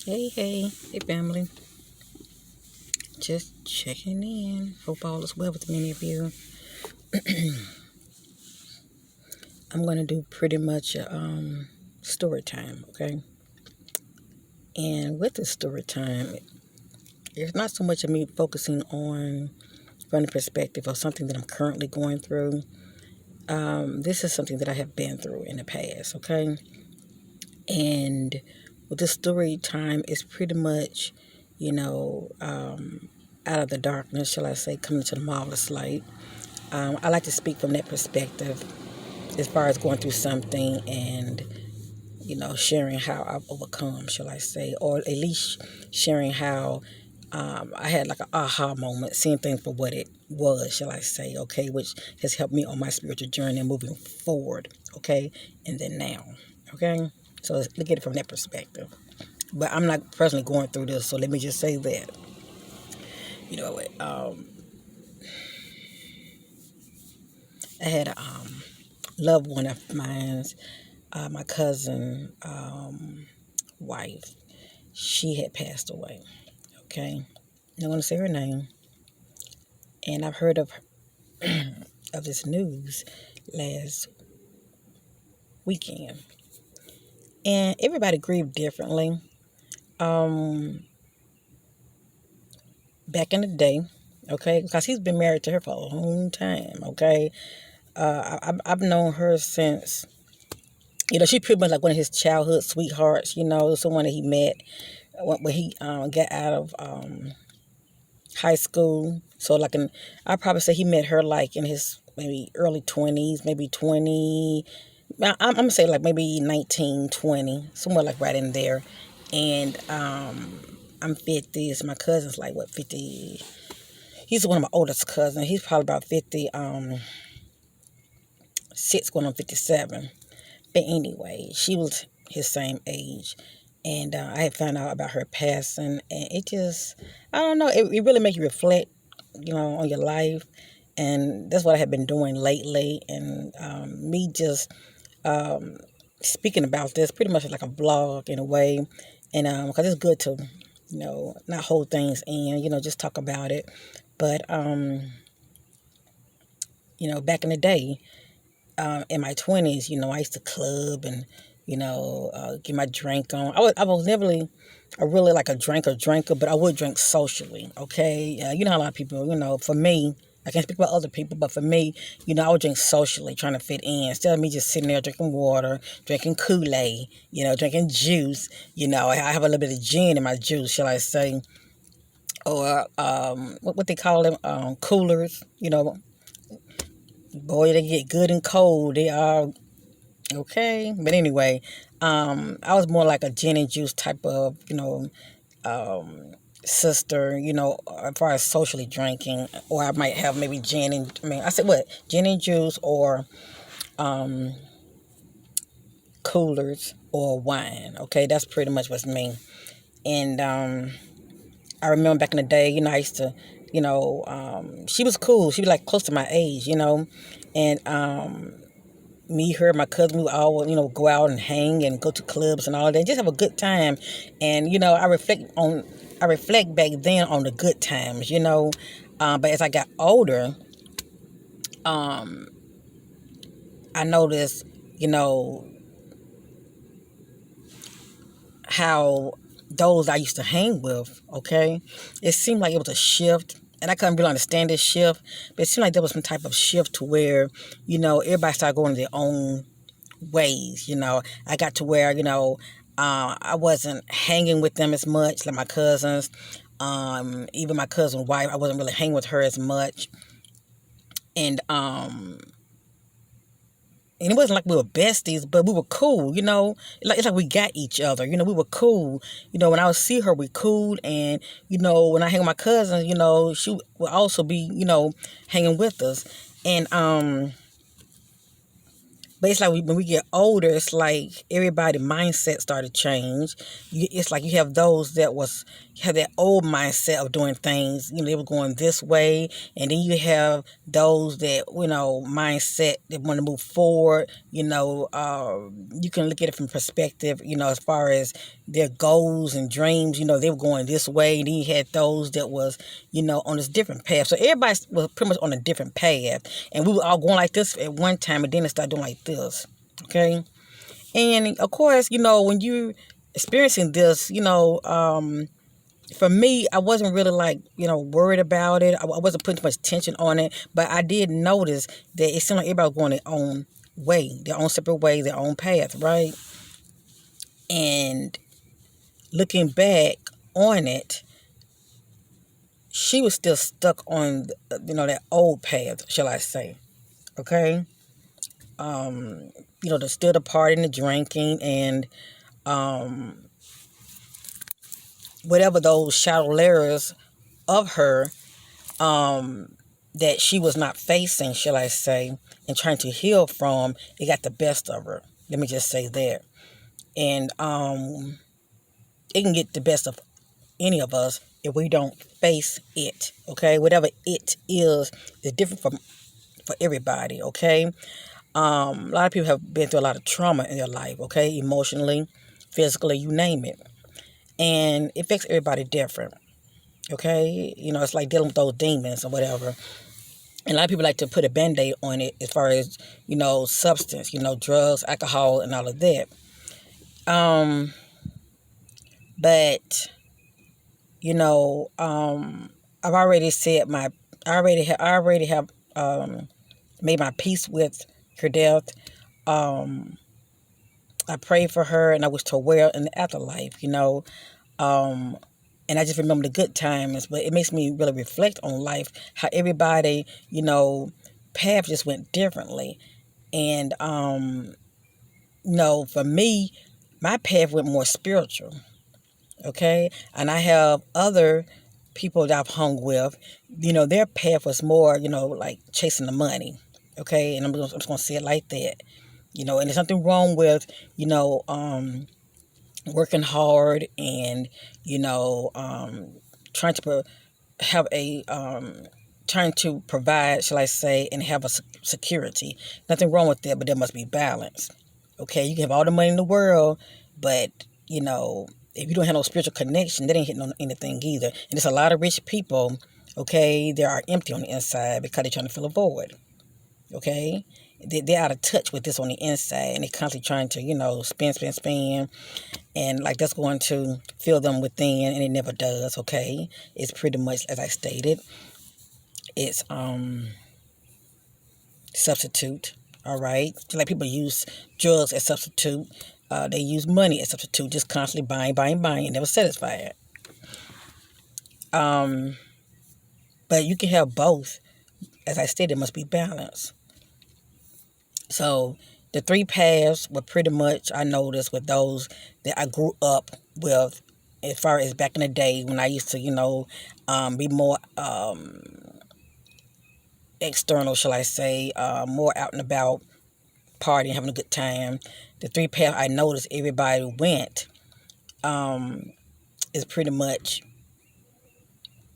Hey, family. Just checking in. Hope all is well with many of you. I'm gonna do pretty much a story time, okay? And with the story time, it's not so much of me focusing on from the perspective of something that I'm currently going through. This is something that I have been through in the past, okay? And with this story time, it's pretty much, out of the darkness, shall I say, coming to the marvelous light. I like to speak from that perspective as far as going through something and, sharing how I've overcome, shall I say, or at least sharing how I had like an aha moment, seeing things for what it was, shall I say, okay, which has helped me on my spiritual journey and moving forward, okay, and then now, okay. So let's look at it from that perspective. But I'm not personally going through this, so let me just say that, you know, I had a loved one of mine, my cousin, wife. She had passed away. Okay, I'm going to say her name, and I've heard of of this news last weekend, and everybody grieved differently. Um, Back in the day, okay, because he's been married to her for a long time. Okay, I've known her since. She's pretty much like one of his childhood sweethearts. Someone that he met when he got out of high school. So I probably say he met her like in his maybe early 20s, maybe 20. I'm gonna say like maybe 19, 20, somewhere like right in there. And I'm 50. So my cousin's like what, 50? He's one of my oldest cousins. He's probably about 50. Six going on 57. But anyway, she was his same age. And I had found out about her passing, and it just, I don't know, it really makes you reflect, on your life. And that's what I have been doing lately. And me just speaking about this pretty much like a vlog in a way. And because it's good to, not hold things in, just talk about it. But, back in the day, in my 20s, I used to club and, get my drink on. I was never really, like a drinker, but I would drink socially, okay? You know how a lot of people, for me, I can't speak about other people, but for me, I would drink socially, trying to fit in. Instead of me just sitting there drinking water, drinking Kool-Aid, drinking juice, I have a little bit of gin in my juice, shall I say, or what they call them, coolers, boy, they get good and cold. They are okay. But anyway, I was more like a gin and juice type of, sister, as far as socially drinking, or I might have maybe I said what? Gin and juice or coolers or wine. Okay, that's pretty much what's me. And I remember back in the day, I used to, she was cool. She was like close to my age, and me, her, my cousin, we would all, go out and hang and go to clubs and all that, just have a good time. And I reflect back then on the good times, but as I got older, I noticed, how those I used to hang with, okay, it seemed like it was a shift. And I couldn't really understand this shift, but it seemed like there was some type of shift to where, everybody started going their own ways. I got to where, I wasn't hanging with them as much, like my cousins. Even my cousin's wife, I wasn't really hanging with her as much. And it wasn't like we were besties, but we were cool, It's like we got each other, we were cool. When I would see her, we cool. And, when I hang with my cousins, she would also be, hanging with us. And, But it's like when we get older, it's like everybody's mindset started to change. It's like you have those that have that old mindset of doing things. They were going this way, and then you have those that mindset that want to move forward. You can look at it from perspective. As far as their goals and dreams. They were going this way, and then you had those that was on this different path. So everybody was pretty much on a different path, and we were all going like this at one time, and then it started doing like this. Okay, and of course, when you experiencing this, for me, I wasn't really like worried about it. I wasn't putting too much attention on it, but I did notice that it seemed like everybody was going their own way, their own separate way, their own path, right? And looking back on it, she was still stuck on that old path, shall I say? Okay. Still the partying, the drinking, and whatever those shadow layers of her that she was not facing, shall I say, and trying to heal from, it got the best of her. Let me just say that. And it can get the best of any of us if we don't face it. Okay, whatever it is different for everybody. Okay. A lot of people have been through a lot of trauma in their life, okay? Emotionally, physically, you name it. And it affects everybody different, okay? It's like dealing with those demons or whatever. And a lot of people like to put a Band-Aid on it as far as, substance, drugs, alcohol, and all of that. But, I've already said I already have made my peace with her death. I prayed for her, and I wish her well in the afterlife. And I just remember the good times, but it makes me really reflect on life, how everybody, path just went differently. And for me, my path went more spiritual. Okay, and I have other people that I've hung with. Their path was more, like chasing the money. Okay, and I'm just gonna say it like that. And there's nothing wrong with, working hard and, trying to have a, trying to provide, shall I say, and have a security. Nothing wrong with that, but there must be balance. Okay, you can have all the money in the world, but, if you don't have no spiritual connection, that ain't hitting on anything either. And there's a lot of rich people, okay, they are empty on the inside because they're trying to fill a void. Okay, they're out of touch with this on the inside, and they're constantly trying to, spend, and like that's going to fill them within, and it never does. Okay, it's pretty much as I stated. It's substitute. All right, just like people use drugs as substitute, they use money as substitute, just constantly buying, and never satisfied. But you can have both. As I stated, it must be balanced. So the three paths were pretty much, I noticed, with those that I grew up with, as far as back in the day when I used to, be more external, shall I say, more out and about, partying, having a good time. The three paths I noticed everybody went is pretty much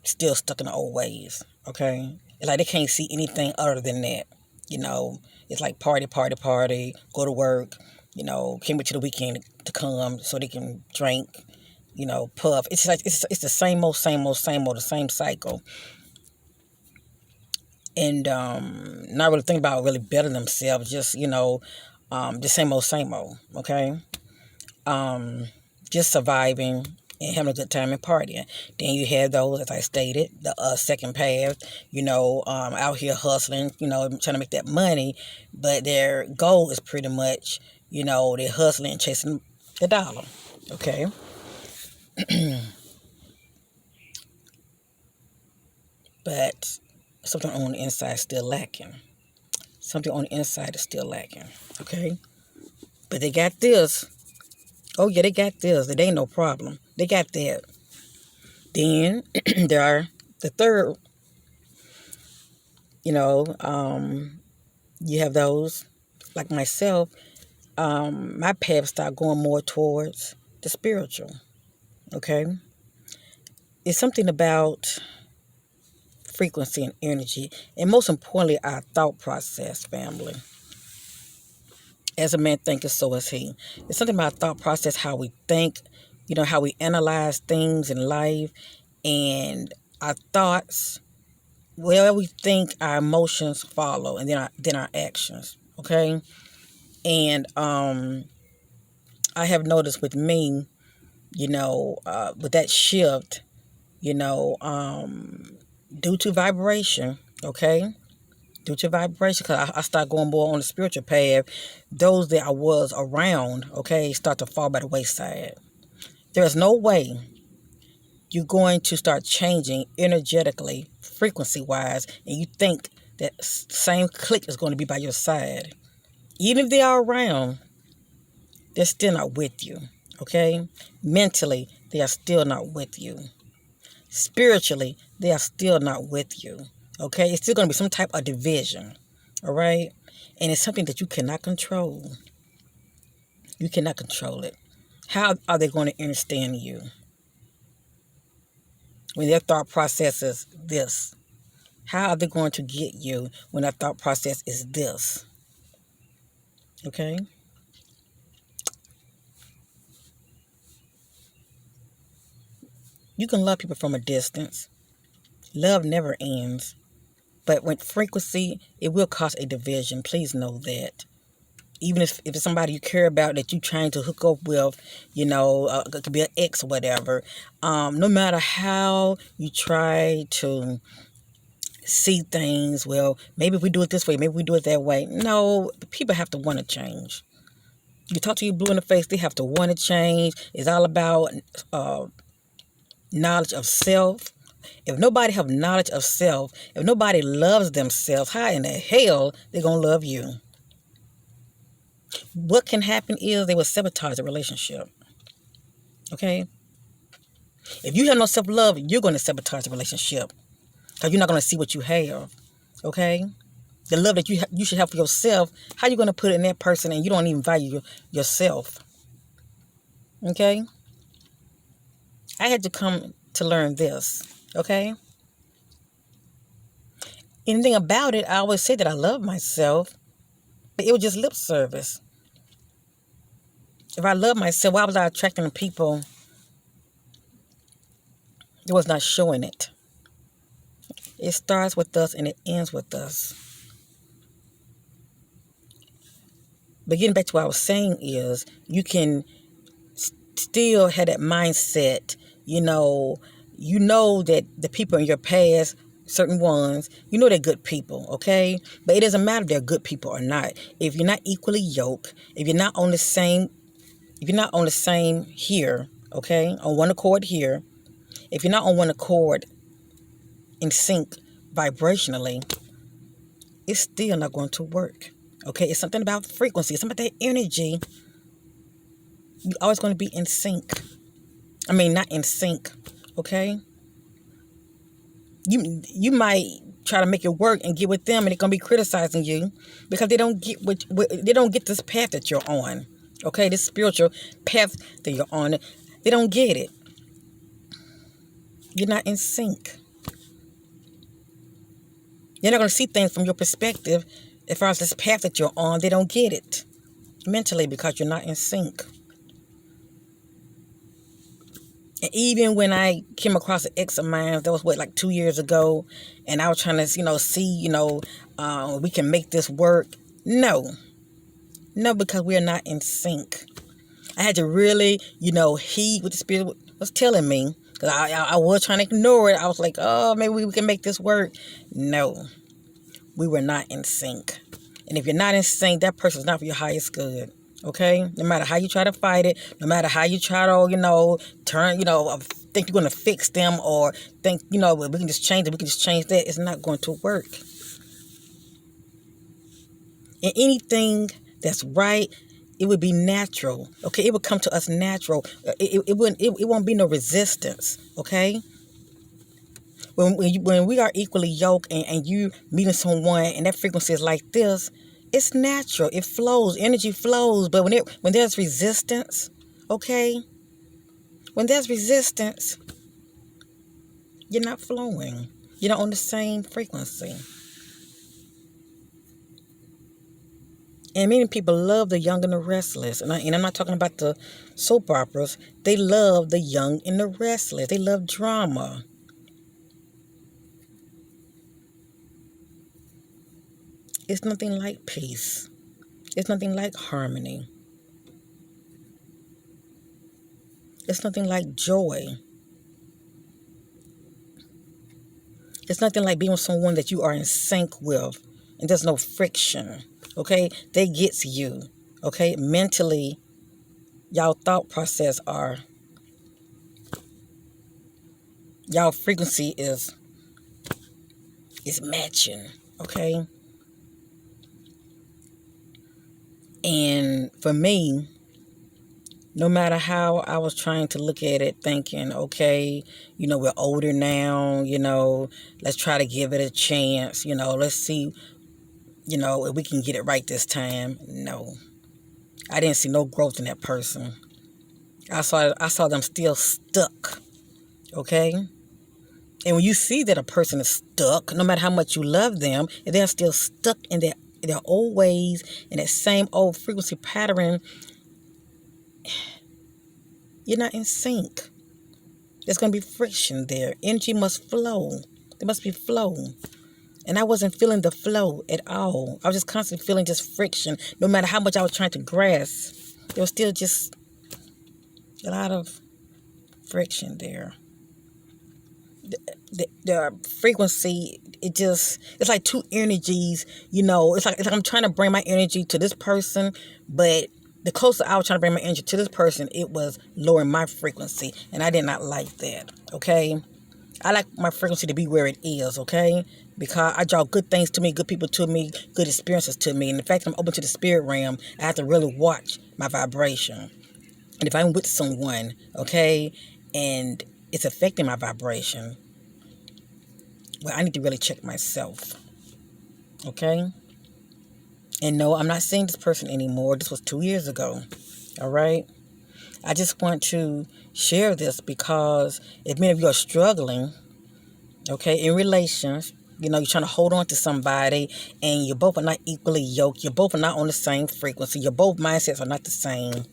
still stuck in the old ways, okay? It's like they can't see anything other than that. It's like party, go to work, can't wait till the weekend to come so they can drink, puff. It's like it's the same old, the same cycle. And not really thinking about really bettering themselves, just, the same old, okay? Just surviving and having a good time and partying. Then you have those, as I stated, the second path, out here hustling, trying to make that money, but their goal is pretty much, they're hustling and chasing the dollar, okay? But something on the inside is still lacking. Okay? But they got this. Oh, yeah, they got this. It ain't no problem. They got that. Then there are the third, you have those like myself, my path started going more towards the spiritual. Okay, it's something about frequency and energy, and most importantly, our thought process, family. As a man thinketh, so is he. It's something about thought process, how we think, how we analyze things in life, and our thoughts. Where we think, our emotions follow, and then our actions. Okay, and I have noticed with me, with that shift, due to vibration. Okay, due to vibration, because I start going more on the spiritual path. Those that I was around, okay, start to fall by the wayside. There's no way you're going to start changing energetically, frequency wise, and you think that same clique is going to be by your side. Even if they are around, they're still not with you. Okay? Mentally, they are still not with you. Spiritually, they are still not with you. Okay? It's still going to be some type of division. All right? And it's something that you cannot control. You cannot control it. How are they going to understand you when their thought process is this? How are they going to get you when their thought process is this? Okay? You can love people from a distance. Love never ends. But with frequency, it will cause a division. Please know that. Even if it's somebody you care about that you're trying to hook up with, it could be an ex or whatever. No matter how you try to see things, well, maybe if we do it this way, maybe we do it that way. No, people have to want to change. You talk to you blue in the face, they have to want to change. It's all about knowledge of self. If nobody have knowledge of self, if nobody loves themselves, how in the hell they going to love you? What can happen is they will sabotage the relationship. Okay? If you have no self-love, you're going to sabotage the relationship because you're not going to see what you have. Okay? The love that you should have for yourself, how you going to put it in that person and you don't even value yourself? Okay? I had to come to learn this. Okay? Anything about it, I always say that I love myself, but it was just lip service. If I love myself, why was I attracting people that was not showing it? It starts with us and it ends with us. But getting back to what I was saying is, you can still have that mindset, you know that the people in your past, certain ones, they're good people, okay? But it doesn't matter if they're good people or not. If you're not equally yoked, if you're not on the same here, okay, on one accord here, if you're not on one accord in sync vibrationally, it's still not going to work. Okay, it's something about frequency, it's something about that energy. You're always going to be in sync. I mean, not in sync. Okay, you might try to make it work and get with them, and they're gonna be criticizing you because they don't get they don't get this path that you're on. Okay, this spiritual path that you're on, they don't get it. You're not in sync. You're not gonna see things from your perspective as far as this path that you're on. They don't get it mentally because you're not in sync. And even when I came across an ex of mine, that was like 2 years ago, and I was trying to, see, we can make this work. No, because we are not in sync. I had to really, heed what the Spirit was telling me, because I was trying to ignore it. I was like, oh, maybe we can make this work. No, we were not in sync. And if you're not in sync, that person's not for your highest good. Okay? No matter how you try to fight it, no matter how you try to, turn, think you're going to fix them, or think, we can just change it, we can just change that. It's not going to work. And anything that's right, it would be natural. Okay? It would come to us natural. It won't be no resistance. Okay? When we are equally yoked and you meeting someone and that frequency is like this, It's natural. It flows. Energy flows. But when there's resistance, okay, when there's resistance, you're not flowing. You're not on the same frequency. And many people love the young and the restless. And I'm not talking about the soap operas. They love the young and the restless. They love drama. It's nothing like peace. It's nothing like harmony. It's nothing like joy. It's nothing like being with someone that you are in sync with and there's no friction. Okay? They gets you. Okay? Mentally, y'all thought process are, y'all frequency is matching. Okay? And for me, no matter how I was trying to look at it, thinking, okay, we're older now, let's try to give it a chance, let's see, if we can get it right this time. No, I didn't see no growth in that person. I saw them still stuck, okay? And when you see that a person is stuck, no matter how much you love them, if they're still stuck in their old ways, in that same old frequency pattern, you're not in sync. There's going to be friction there. Energy must flow. There must be flow. And I wasn't feeling the flow at all. I was just constantly feeling just friction. No matter how much I was trying to grasp, there was still just a lot of friction there. The frequency, it's like two energies, It's like I'm trying to bring my energy to this person, but the closer I was trying to bring my energy to this person, it was lowering my frequency, and I did not like that, okay? I like my frequency to be where it is, okay? Because I draw good things to me, good people to me, good experiences to me. And the fact that I'm open to the spirit realm, I have to really watch my vibration. And if I'm with someone, okay, and it's affecting my vibration, well, I need to really check myself, okay? And no, I'm not seeing this person anymore. This was 2 years ago, all right? I just want to share this because if many of you are struggling, okay, in relations, you're trying to hold on to somebody and you both are not equally yoked. You both are not on the same frequency. Your both mindsets are not the same.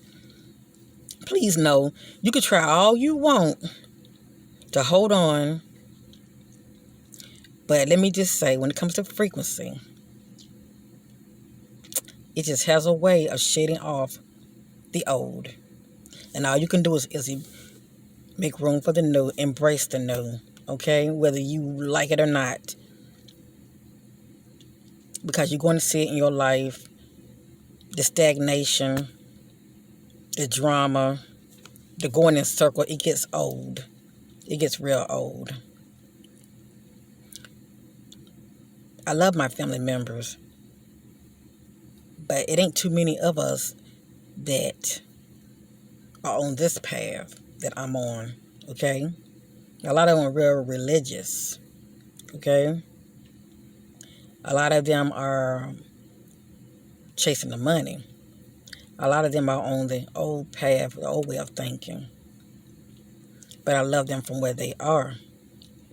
Please know, you can try all you want to hold on. But let me just say, when it comes to frequency, it just has a way of shading off the old. And all you can do is make room for the new, embrace the new, okay? Whether you like it or not. Because you're going to see it in your life. The stagnation, the drama, the going in circle, it gets old. It gets real old. I love my family members, but it ain't too many of us that are on this path that I'm on, okay? A lot of them are real religious, okay? A lot of them are chasing the money. A lot of them are on the old path, the old way of thinking. But I love them from where they are,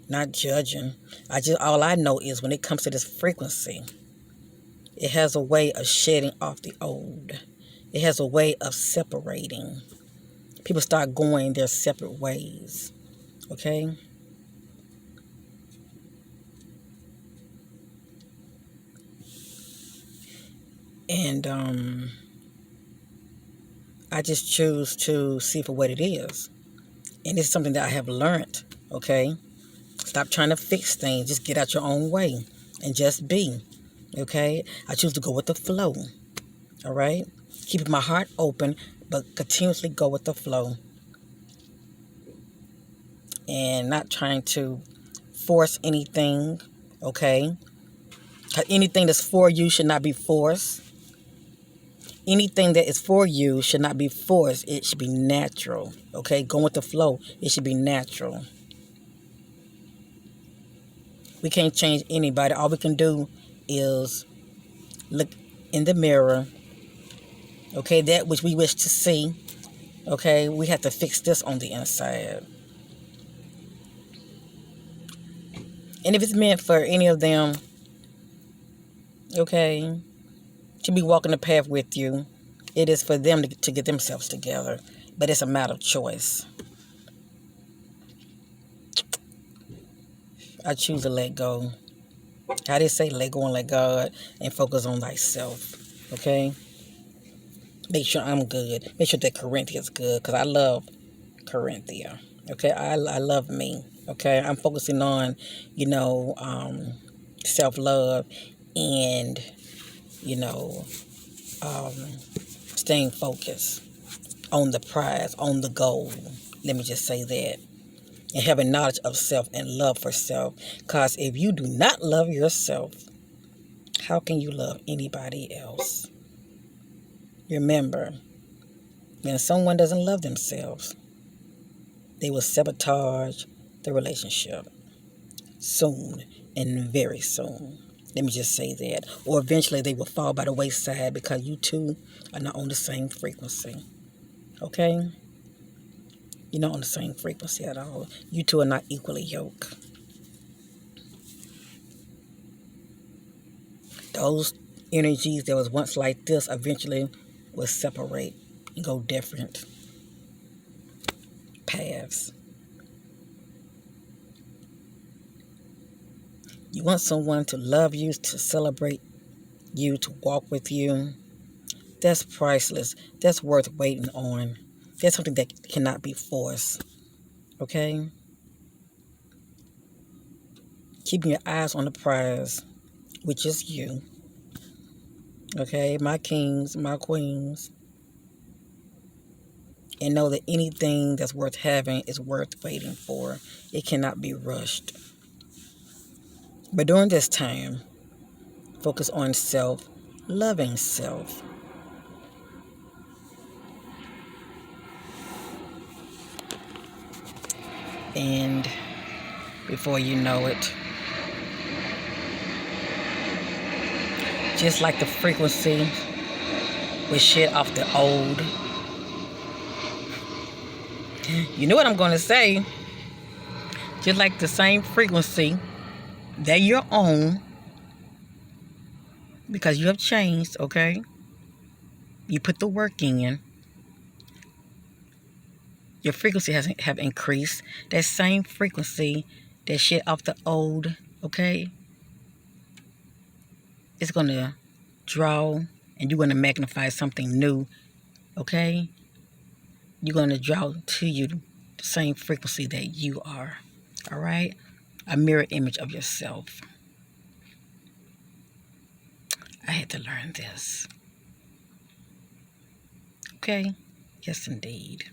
not judging. All I know is when it comes to this frequency, it has a way of shedding off the old. It has a way of separating. People start going their separate ways, okay? And I just choose to see for what it is. And it's something that I have learned, okay? Stop trying to fix things. Just get out your own way and just be, okay? I choose to go with the flow, all right? Keeping my heart open, but continuously go with the flow. And not trying to force anything, okay? Anything that's for you should not be forced. Anything that is for you should not be forced. It should be natural, okay? Go with the flow. It should be natural. We can't change anybody. All we can do is look in the mirror. Okay, that which we wish to see. Okay, we have to fix this on the inside. And if it's meant for any of them, okay, to be walking the path with you, it is for them to get themselves together. But it's a matter of choice. I choose to let go. How they say, let go and let God and focus on thyself. Okay? Make sure I'm good. Make sure that Corinthia's good, because I love Corinthia. Okay? I love me. Okay? I'm focusing on, self-love and, you know, staying focused on the prize, on the goal. Let me just say that. And having knowledge of self and love for self. Because if you do not love yourself, how can you love anybody else? Remember, when someone doesn't love themselves, they will sabotage the relationship soon and very soon. Let me just say that. Or eventually they will fall by the wayside because you two are not on the same frequency. Okay? You're not on the same frequency at all. You two are not equally yoked. Those energies that was once like this eventually will separate and go different paths. You want someone to love you, to celebrate you, to walk with you. That's priceless. That's worth waiting on. That's something that cannot be forced. Okay? Keeping your eyes on the prize, which is you. Okay? My kings, my queens. And know that anything that's worth having is worth waiting for. It cannot be rushed. But during this time, focus on self, loving self. And before you know it, just like the frequency was shed off the old, you know what I'm going to say? Just like the same frequency that you're on, because you have changed, okay? You put the work in. Your frequency have increased. That same frequency that shed off the old, okay? It's going to draw, and you're going to magnify something new, okay? You're going to draw to you the same frequency that you are, all right? A mirror image of yourself. I had to learn this. Okay? Yes, indeed.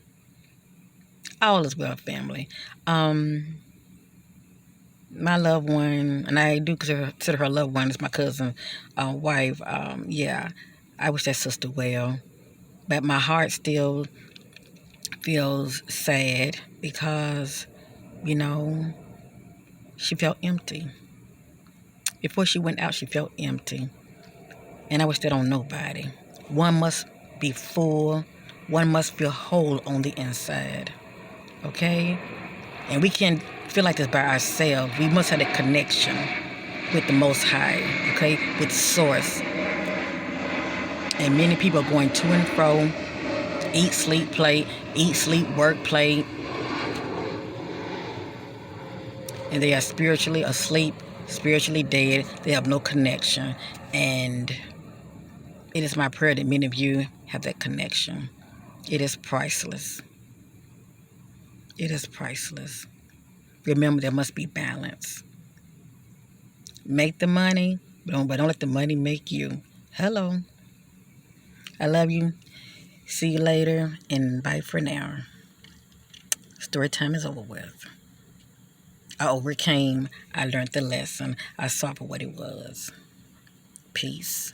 All is well, family. My loved one, and I do consider her loved one, is my cousin, wife. Yeah, I wish that sister well. But my heart still feels sad because, she felt empty. Before she went out, she felt empty. And I wish that on nobody. One must be full. One must feel whole on the inside. Okay? And we can't feel like this by ourselves. We must have a connection with the Most High. Okay? With Source. And many people are going to and fro. Eat, sleep, play. Eat, sleep, work, play. And they are spiritually asleep, spiritually dead. They have no connection. And it is my prayer that many of you have that connection. It is priceless. It is priceless. Remember, there must be balance. Make the money, but don't let the money make you. Hello. I love you. See you later, and bye for now. Story time is over with. I overcame. I learned the lesson. I saw for what it was. Peace.